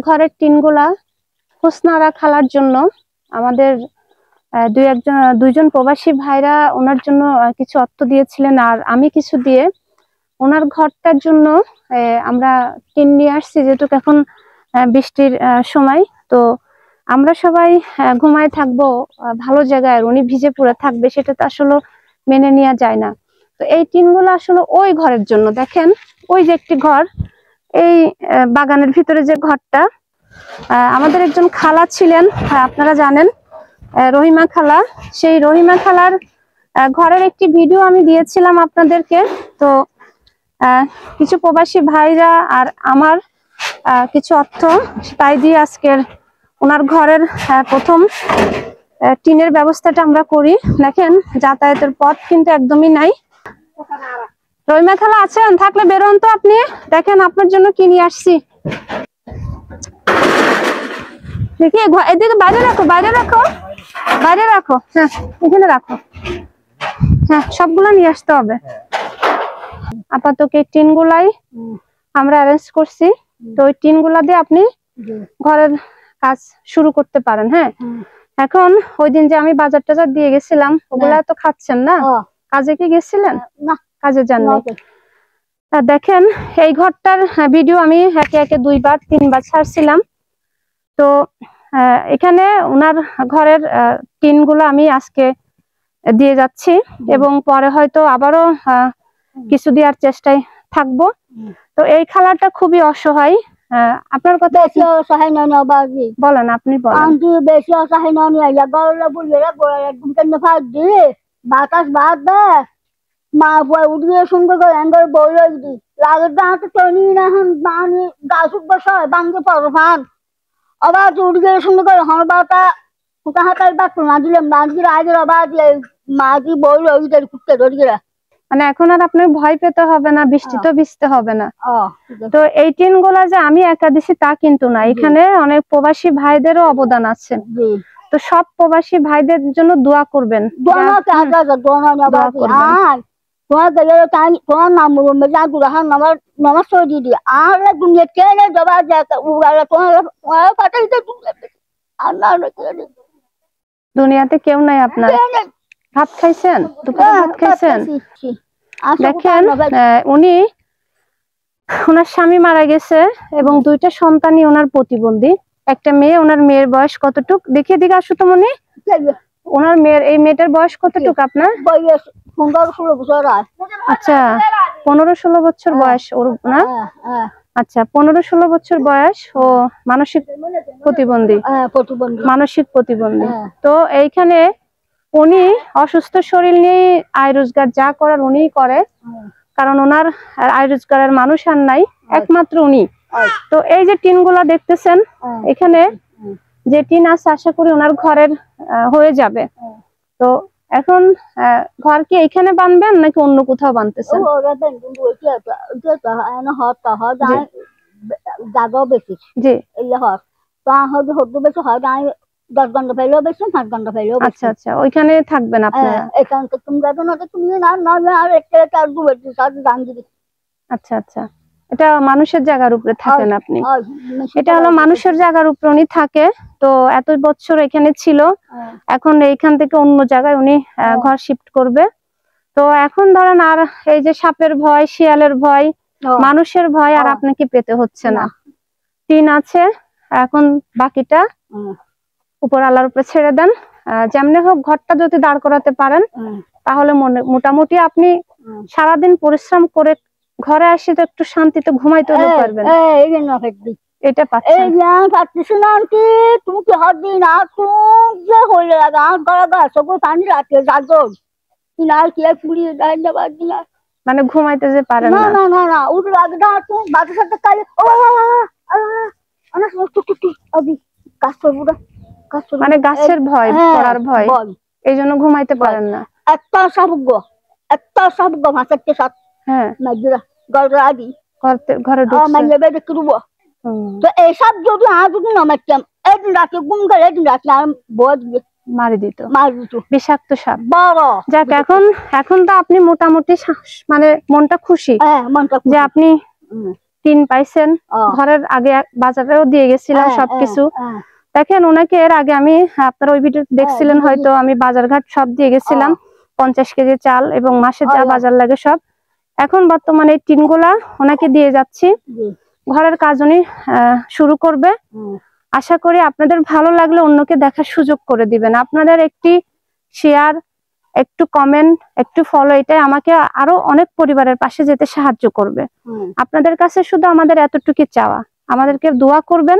ঘরের টিনগুলা হোসনারা খালার জন্য আমাদের দুইজন প্রবাসী ভাইরা ওনার জন্য কিছু অর্থ দিয়েছিলেন, আর আমি কিছু দিয়ে ওনার ঘরটার জন্য আমরা টিন নিয়ে আসছি। যেহেতু এখন বৃষ্টির সময়, তো আমরা সবাই ঘুমায় থাকবো ভালো জায়গায়, আর উনি ভিজে পড়ে থাকবে, সেটা তো আসলে মেনে নেওয়া যায় না। তো এই টিনগুলো আসলে ওই ঘরের জন্য। দেখেন ওই যে একটি ঘর, এই বাগানের ভিতরে যে ঘরটা, আমাদের একজন খালা ছিলেন, আপনারা জানেন, রহিমা খালা। সেই রহিমা খালার ঘরের একটি ভিডিও আমি দিয়েছিলাম আপনাদেরকে। তো কিছু প্রবাসী ভাইরা আর আমার কিছু অর্থ তাই দিয়ে আজকের ওনার ঘরের প্রথম টিনের ব্যবস্থাটা আমরা করি। দেখেন যাতায়াতের পথ কিন্তু একদমই নাই। রহিমা খালা আছেন? থাকলে বেরোন তো আপনি। দেখেন আপনার জন্য কি নিয়ে আসছি। দেখি এদিকে বাইরে রাখো, বাইরে রাখো, বাইরে রাখো। হ্যাঁ এখানে রাখো। হ্যাঁ সবগুলো নিয়ে আসতে হবে। আপাতত এই টিন গুলাই আমরা অ্যারেঞ্জ করছি। তো ওই টিন গুলা দিয়ে আপনি ঘরের কাজ শুরু করতে পারেন। হ্যাঁ এখন ওই দিন যে আমি বাজার টাজার দিয়ে গেছিলাম, ওগুলা তো খাচ্ছেন না? কাজে কি গেছিলেন? না, কাজে যাননি। দেখেন এই ঘরটার ভিডিও আমি একে একে 2বার 3বার ছাড়ছিলাম। তো এখানে ওনার ঘরের টিন গুলো আমি আজকে দিয়ে যাচ্ছি, এবং পরে হয়তো আবারও কিছু দেওয়ার চেষ্টায় থাকবো। তো এই খালাটা খুবই অসহায়। আপনার কথা বলেন, আপনি বলেন। বেশি অসহায় বাতাস বাদ দেয় মা বই উঠিয়ে সুন্দর করে অ্যাঙ্গল বই দি লাগে দাঁতে টনি না বানি গাছ বসায় বাঙ্গে পড়ো ফান আবার উঠিয়ে সুন্দর করে আমার বাতা হুটা হাতায় বাক্য না দিলে মাঝির আগের আবার মাঝি বই ওইদের কুটতে ধরিয়ে। মানে এখন আর আপনার ভয় পেতে হবে না, বৃষ্টি তো ভিজতে হবে না। তো এই টিন গুলা যে আমি একা দিছি তা কিন্তু না, এখানে অনেক প্রবাসী ভাইদেরও অবদান আছে। তো সব প্রবাসী ভাইদের জন্য দোয়া করবেন। তোমার নাম নমস্কার দিদি আর দুনিয়াতে কেউ নাই আপনার। ভাত খাইছেন? দুপুরে ভাত খাইছেন? দেখেন উনি, ওনার স্বামী মারা গেছে এবং 2টা সন্তানই ওনার প্রতিবন্ধী। একটা মেয়ে, ওনার মেয়ের বয়স কতটুক দেখিয়ে দিকে আসো তো মনি। ওনার মেয়ের, এই মেয়েটার বয়স কতটুক আপনার? 15-16 বছর। আচ্ছা 15-16 বছর বয়স ওর না? আচ্ছা 15-16 বছর বয়স। ও মানসিক প্রতিবন্ধী, মানসিক প্রতিবন্ধী। তো এইখানে উনি অসুস্থ শরীর নিয়ে আয় রোজগার যা করার উনিই করে, কারণ ওনার আয় রোজগারের মানুষ আর নাই, একমাত্র উনি। তো এই যে টিন গুলা দেখতেছেন, এখানে যে টিন আছে আশা করি ওনার ঘরের হয়ে যাবে। তো এখন ঘর কি এখানে বানবেন নাকি অন্য কোথাও বানতেছেন? জি আচ্ছা আচ্ছা, ওইখানে থাকবেন আপনারা? আচ্ছা আচ্ছা, এটা মানুষের জায়গার উপরে থাকেন আপনি? এটা হলো মানুষের জায়গার উপরে উনি থাকে। তো এত বছর এখানে ছিল, এখন এইখান থেকে অন্য জায়গায় উনি ঘর শিফট করবে। তো এখন ধরেন আর এই যে সাপের ভয়, শিয়ালের ভয়, মানুষের ভয় আর আপনাকে পেতে হচ্ছে না। টিন আছে, এখন বাকিটা উপর আল্লাহর উপরে ছেড়ে দেন। যেমনি হোক ঘরটা যদি দাঁড় করাতে পারেন তাহলে মোটামুটি আপনি সারাদিন পরিশ্রম করে ঘরে আসি তো একটু শান্তিতে ঘুমাইতে পারবেন। এটা পাচ্ছেন? তুমি কি হাত দিই না যে হইলে পানি রাখতে যাজন মানে ঘুমাইতে যে পারেন না? না না না উঠে লাগে না তো বাচ্চার সাথে কালে কাজ করবো না, মানে গাছের ভয়, পড়ার ভয়, এই জন্য ঘুমাইতে পারেন না। একটা সাবুগ্য ভাষাতে সাথ। হ্যাঁ আদি ঘরে তো এইসব যদি যদি নামাইতাম একদিন রাতে ঘুম গেলে একদিন রাতে মারি দিত বিষাক্ত সাপ। যাক এখন তো আপনি মোটামুটি মানে মনটা খুশি যে আপনি টিন পাইছেন, ঘরের আগে বাজারেও দিয়ে গেছিলাম সবকিছু। দেখেন ওনাকে এর আগে আমি, আপনারা ওই ভিডিও দেখছিলেন হয়তো, আমি বাজারঘাট সব দিয়ে গেছিলাম, 50 কেজি চাল এবং মাসে যা বাজার লাগে সব। এখন বর্তমানে এই টিনগুলা ওনাকে দিয়ে যাচ্ছি, ঘরের কাজ উনি শুরু করবে। আশা করি আপনাদের ভালো লাগলে অন্যকে দেখার সুযোগ করে দিবেন। আপনাদের একটি শেয়ার, একটু কমেন্ট, একটু ফলো, এটাই আমাকে আরো অনেক পরিবারের পাশে যেতে সাহায্য করবে। আপনাদের কাছে শুধু আমাদের এতটুকু চাওয়া, আমাদেরকে দোয়া করবেন।